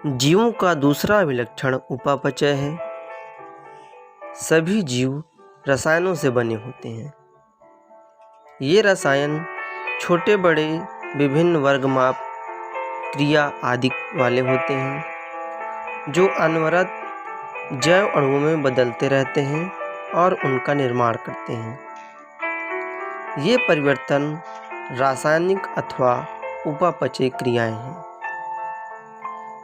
जीवों का दूसरा विलक्षण उपापचय है। सभी जीव रसायनों से बने होते हैं। ये रसायन छोटे बड़े विभिन्न वर्ग माप क्रिया आदि वाले होते हैं, जो अनवरत जैव अणुओं में बदलते रहते हैं और उनका निर्माण करते हैं। ये परिवर्तन रासायनिक अथवा उपापचय क्रियाएं हैं।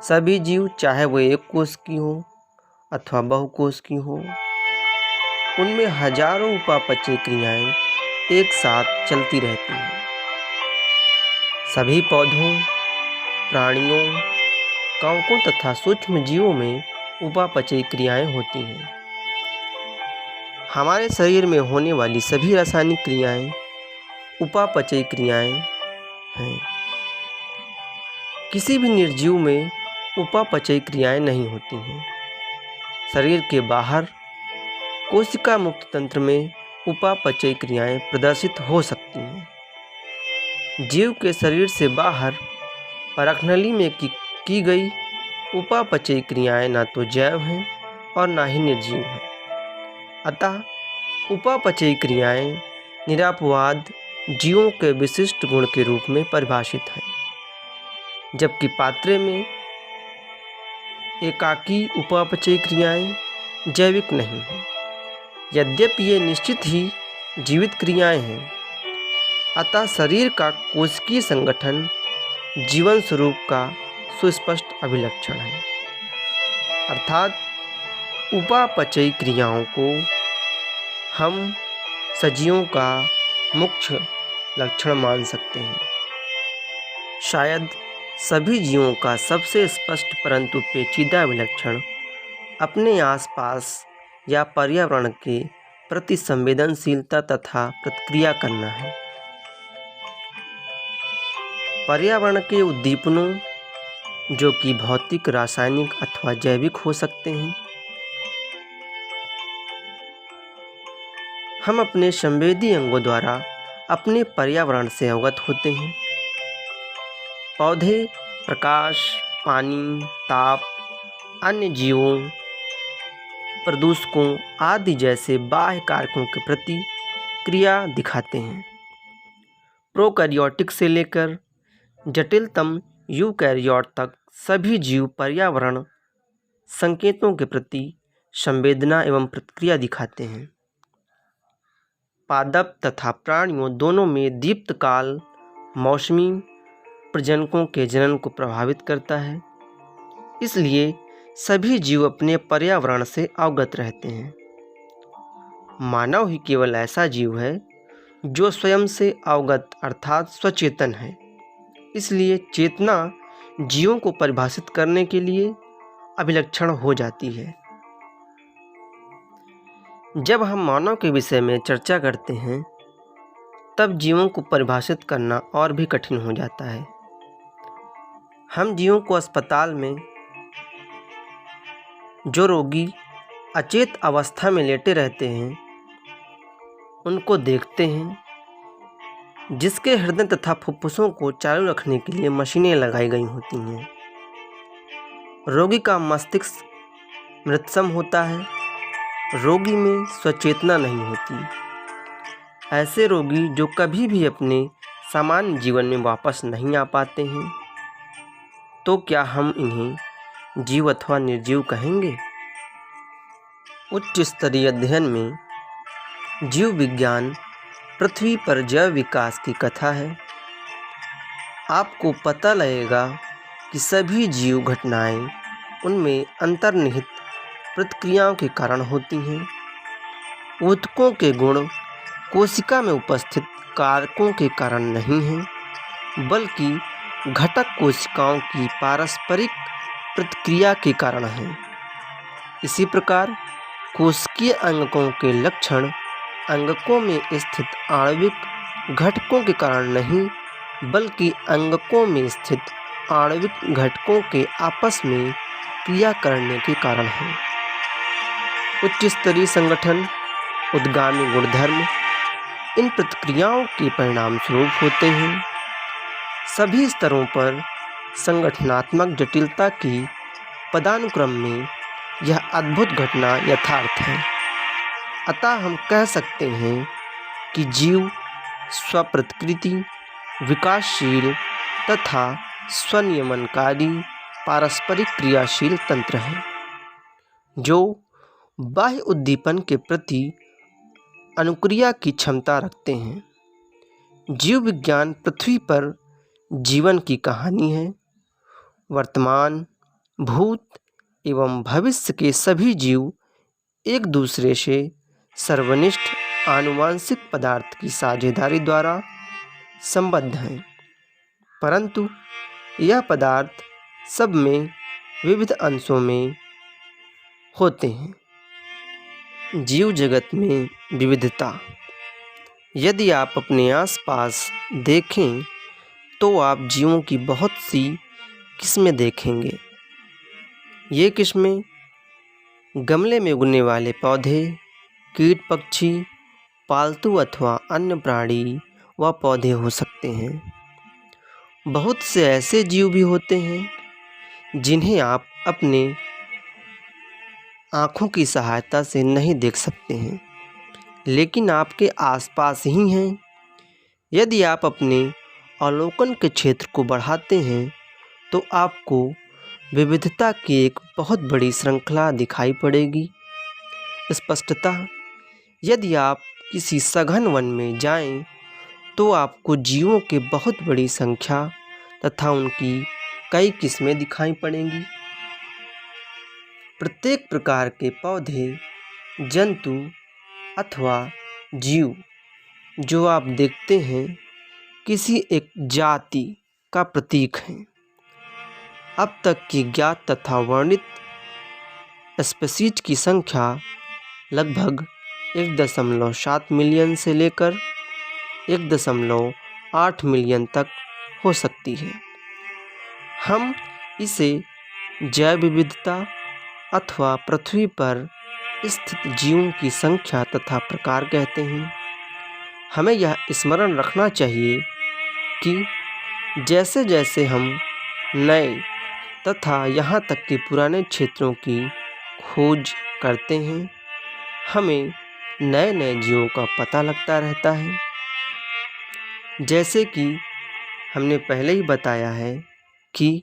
सभी जीव, चाहे वो एक कोश की हो अथवा बहुकोश की हो, उनमें हजारों उपापचय क्रियाएं एक साथ चलती रहती हैं। सभी पौधों, प्राणियों, कवकों तथा सूक्ष्म जीवों में उपापचय क्रियाएं होती हैं। हमारे शरीर में होने वाली सभी रासायनिक क्रियाएं उपापचय क्रियाएं हैं। किसी भी निर्जीव में उपापचय क्रियाएं नहीं होती हैं। शरीर के बाहर कोशिका मुक्त तंत्र में उपापचय क्रियाएं प्रदर्शित हो सकती हैं। जीव के शरीर से बाहर परखनली में की गई उपापचय क्रियाएं ना तो जैव हैं और ना ही निर्जीव हैं। अतः उपापचय क्रियाएं निरापवाद जीवों के विशिष्ट गुण के रूप में परिभाषित हैं, जबकि पात्रे में एकाकी उपापचय क्रियाएं जैविक नहीं हैं। यद्यपि ये निश्चित ही जीवित क्रियाएं हैं, अतः शरीर का कोशिकीय संगठन जीवन स्वरूप का सुस्पष्ट अभिलक्षण है। अर्थात उपापचय क्रियाओं को हम सजीवों का मुख्य लक्षण मान सकते हैं। शायद सभी जीवों का सबसे स्पष्ट परंतु पेचीदा विलक्षण अपने आसपास या पर्यावरण के प्रति संवेदनशीलता तथा प्रतिक्रिया करना है। पर्यावरण के उद्दीपनों, जो कि भौतिक, रासायनिक अथवा जैविक हो सकते हैं, हम अपने संवेदी अंगों द्वारा अपने पर्यावरण से अवगत होते हैं। पौधे प्रकाश, पानी, ताप, अन्य जीवों, प्रदूषकों आदि जैसे बाह्य कारकों के प्रति क्रिया दिखाते हैं। प्रोकैरियोटिक से लेकर जटिलतम यूकैरियोट तक सभी जीव पर्यावरण संकेतों के प्रति संवेदना एवं प्रतिक्रिया दिखाते हैं। पादप तथा प्राणियों दोनों में दीप्तकाल मौसमी प्रजनकों के जनन को प्रभावित करता है। इसलिए सभी जीव अपने पर्यावरण से अवगत रहते हैं। मानव ही केवल ऐसा जीव है जो स्वयं से अवगत अर्थात स्वचेतन है। इसलिए चेतना जीवों को परिभाषित करने के लिए अभिलक्षण हो जाती है। जब हम मानव के विषय में चर्चा करते हैं, तब जीवों को परिभाषित करना और भी कठिन हो जाता है। हम जीवों को अस्पताल में जो रोगी अचेत अवस्था में लेटे रहते हैं, उनको देखते हैं, जिसके हृदय तथा फुफ्फुसों को चालू रखने के लिए मशीनें लगाई गई होती हैं। रोगी का मस्तिष्क मृतसम होता है। रोगी में स्वचेतना नहीं होती। ऐसे रोगी जो कभी भी अपने सामान्य जीवन में वापस नहीं आ पाते हैं, तो क्या हम इन्हें जीव अथवा निर्जीव कहेंगे? उच्च स्तरीय अध्ययन में जीव विज्ञान पृथ्वी पर जैव विकास की कथा है। आपको पता लगेगा कि सभी जीव घटनाएं उनमें अंतर्निहित प्रतिक्रियाओं के कारण होती हैं। ऊतकों के गुण कोशिका में उपस्थित कारकों के कारण नहीं हैं, बल्कि घटक कोशिकाओं की पारस्परिक प्रतिक्रिया के कारण हैं। इसी प्रकार कोशिकीय अंगकों के लक्षण अंगकों में स्थित आणविक घटकों के कारण नहीं, बल्कि अंगकों में स्थित आणविक घटकों के आपस में क्रिया करने के कारण हैं। उच्च स्तरीय संगठन, उद्गामी गुणधर्म इन प्रतिक्रियाओं के परिणाम स्वरूप होते हैं। सभी स्तरों पर संगठनात्मक जटिलता की पदानुक्रम में यह अद्भुत घटना यथार्थ है। अतः हम कह सकते हैं कि जीव स्वप्रकृति, विकासशील तथा स्वनियमनकारी पारस्परिक क्रियाशील तंत्र है, जो बाह्य उद्दीपन के प्रति अनुक्रिया की क्षमता रखते हैं। जीव विज्ञान पृथ्वी पर जीवन की कहानी है। वर्तमान, भूत एवं भविष्य के सभी जीव एक दूसरे से सर्वनिष्ठ आनुवांशिक पदार्थ की साझेदारी द्वारा संबद्ध हैं, परंतु यह पदार्थ सब में विविध अंशों में होते हैं। जीव जगत में विविधता। यदि आप अपने आसपास देखें तो आप जीवों की बहुत सी किस्में देखेंगे। ये किस्में गमले में उगने वाले पौधे, कीट पक्षी, पालतू अथवा अन्य प्राणी व पौधे हो सकते हैं। बहुत से ऐसे जीव भी होते हैं जिन्हें आप अपने आँखों की सहायता से नहीं देख सकते हैं, लेकिन आपके आसपास ही हैं। यदि आप अपने अवलोकन के क्षेत्र को बढ़ाते हैं तो आपको विविधता की एक बहुत बड़ी श्रृंखला दिखाई पड़ेगी। स्पष्टतः यदि आप किसी सघन वन में जाएं तो आपको जीवों की बहुत बड़ी संख्या तथा उनकी कई किस्में दिखाई पड़ेंगी। प्रत्येक प्रकार के पौधे, जंतु अथवा जीव जो आप देखते हैं किसी एक जाति का प्रतीक हैं। अब तक की ज्ञात तथा वर्णित स्पीशीज की संख्या लगभग 1.7 मिलियन से लेकर 1.8 मिलियन तक हो सकती है। हम इसे जैव विविधता अथवा पृथ्वी पर स्थित जीवों की संख्या तथा प्रकार कहते हैं। हमें यह स्मरण रखना चाहिए कि जैसे जैसे हम नए तथा यहाँ तक कि पुराने क्षेत्रों की खोज करते हैं, हमें नए नए जीवों का पता लगता रहता है। जैसे कि हमने पहले ही बताया है कि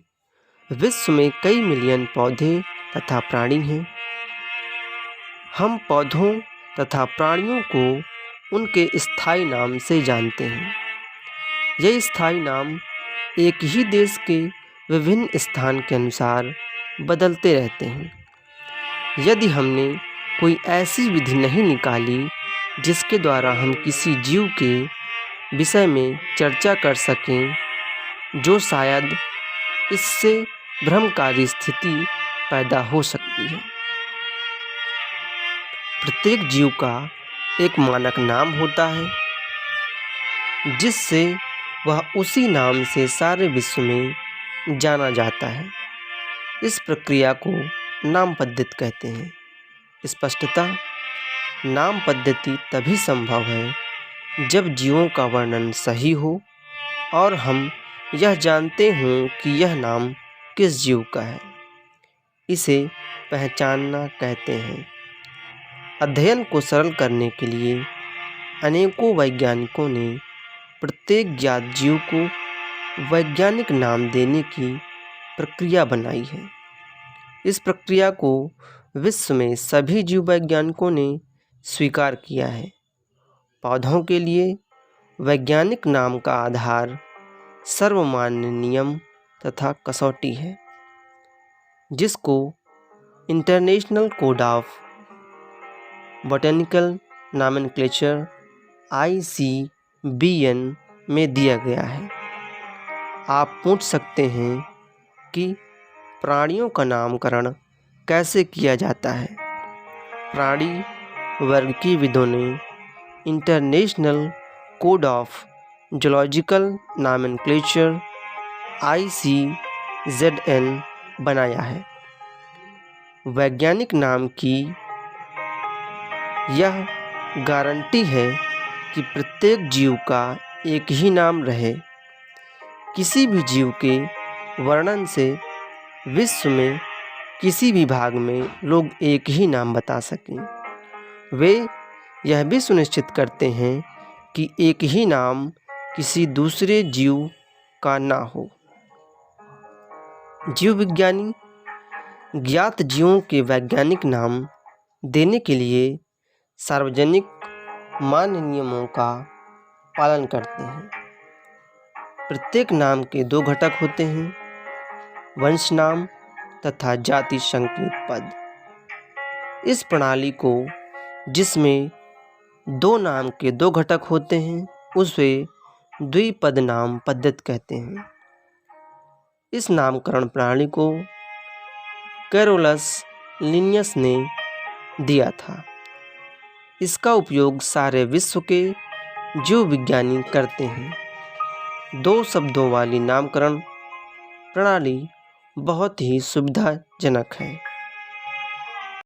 विश्व में कई मिलियन पौधे तथा प्राणी हैं। हम पौधों तथा प्राणियों को उनके स्थायी नाम से जानते हैं। ये स्थायी नाम एक ही देश के विभिन्न स्थान के अनुसार बदलते रहते हैं। यदि हमने कोई ऐसी विधि नहीं निकाली जिसके द्वारा हम किसी जीव के विषय में चर्चा कर सकें, जो शायद इससे भ्रमकारी स्थिति पैदा हो सकती है। प्रत्येक जीव का एक मानक नाम होता है जिससे वह उसी नाम से सारे विश्व में जाना जाता है। इस प्रक्रिया को नाम पद्धति कहते हैं। स्पष्टतः नाम पद्धति तभी संभव है जब जीवों का वर्णन सही हो और हम यह जानते हों कि यह नाम किस जीव का है। इसे पहचानना कहते हैं। अध्ययन को सरल करने के लिए अनेकों वैज्ञानिकों ने प्रत्येक ज्ञात जीव को वैज्ञानिक नाम देने की प्रक्रिया बनाई है। इस प्रक्रिया को विश्व में सभी जीव वैज्ञानिकों ने स्वीकार किया है। पौधों के लिए वैज्ञानिक नाम का आधार सर्वमान्य नियम तथा कसौटी है, जिसको international code of botanical nomenclature ICBN में दिया गया है। आप पूछ सकते हैं कि प्राणियों का नामकरण कैसे किया जाता है। प्राणी वर्ग की विदों ने international code of zoological nomenclature ICZN बनाया है। वैज्ञानिक नाम की यह गारंटी है कि प्रत्येक जीव का एक ही नाम रहे। किसी भी जीव के वर्णन से विश्व में किसी भी भाग में लोग एक ही नाम बता सकें। वे यह भी सुनिश्चित करते हैं कि एक ही नाम किसी दूसरे जीव का ना हो। जीव विज्ञानी ज्ञात जीवों के वैज्ञानिक नाम देने के लिए सार्वजनिक मान्य नियमों का पालन करते हैं। प्रत्येक नाम के 2 घटक होते हैं, वंश नाम तथा जाति संकेत पद। इस प्रणाली को, जिसमें 2 नाम के 2 घटक होते हैं, उसे द्विपद नाम पद्धति कहते हैं। इस नामकरण प्रणाली को कैरोलस लिनियस ने दिया था। इसका उपयोग सारे विश्व के जीव विज्ञानी करते हैं। 2 शब्दों वाली नामकरण प्रणाली बहुत ही सुविधाजनक है।